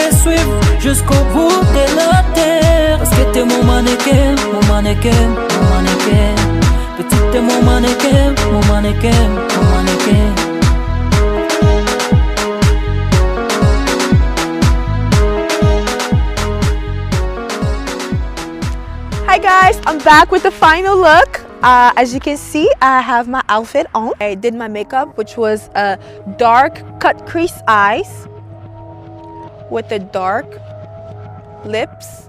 te suivre jusqu'au bout de la terre. Parce que t'es mon mannequin, mon mannequin, mon mannequin. Petite, t'es mon mannequin, mon mannequin, mon mannequin. Hi guys, I'm back with the final look. As you can see, I have my outfit on. I did my makeup, which was a dark cut crease eyes with the dark lips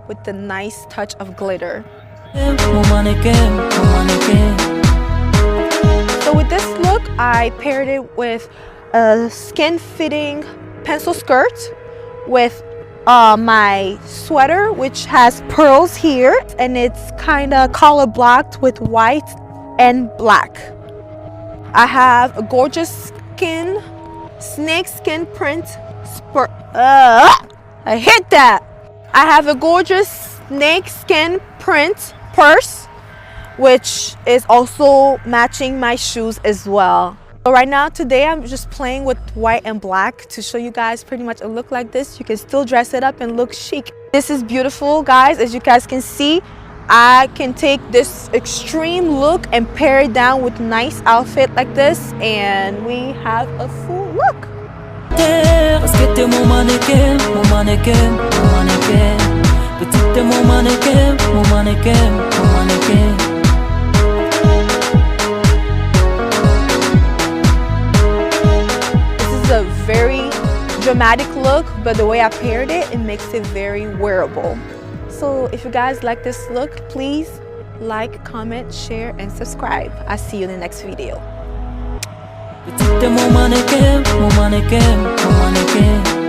with the nice touch of glitter. So with this look, I paired it with a skin-fitting pencil skirt with my sweater, which has pearls here, and it's kind of color blocked with white and black. I have a gorgeous snake skin print I hit that. I have a gorgeous snake skin print purse, which is also matching my shoes as well. So right now, today, I'm just playing with white and black to show you guys pretty much a look like this. You can still dress it up and look chic. This is beautiful, guys. As you guys can see, I can take this extreme look and pair it down with nice outfit like this, and we have a full look. Parce que t'es mon mannequin, mon mannequin, mon mannequin. Petite, t'es mon mannequin, mon mannequin, mon mannequin. A very dramatic look, but the way I paired it, it makes it very wearable. So if you guys like this look, please like, comment, share, and subscribe. I'll see you in the next video. Petite, t'es mon mannequin, mon mannequin, mon mannequin.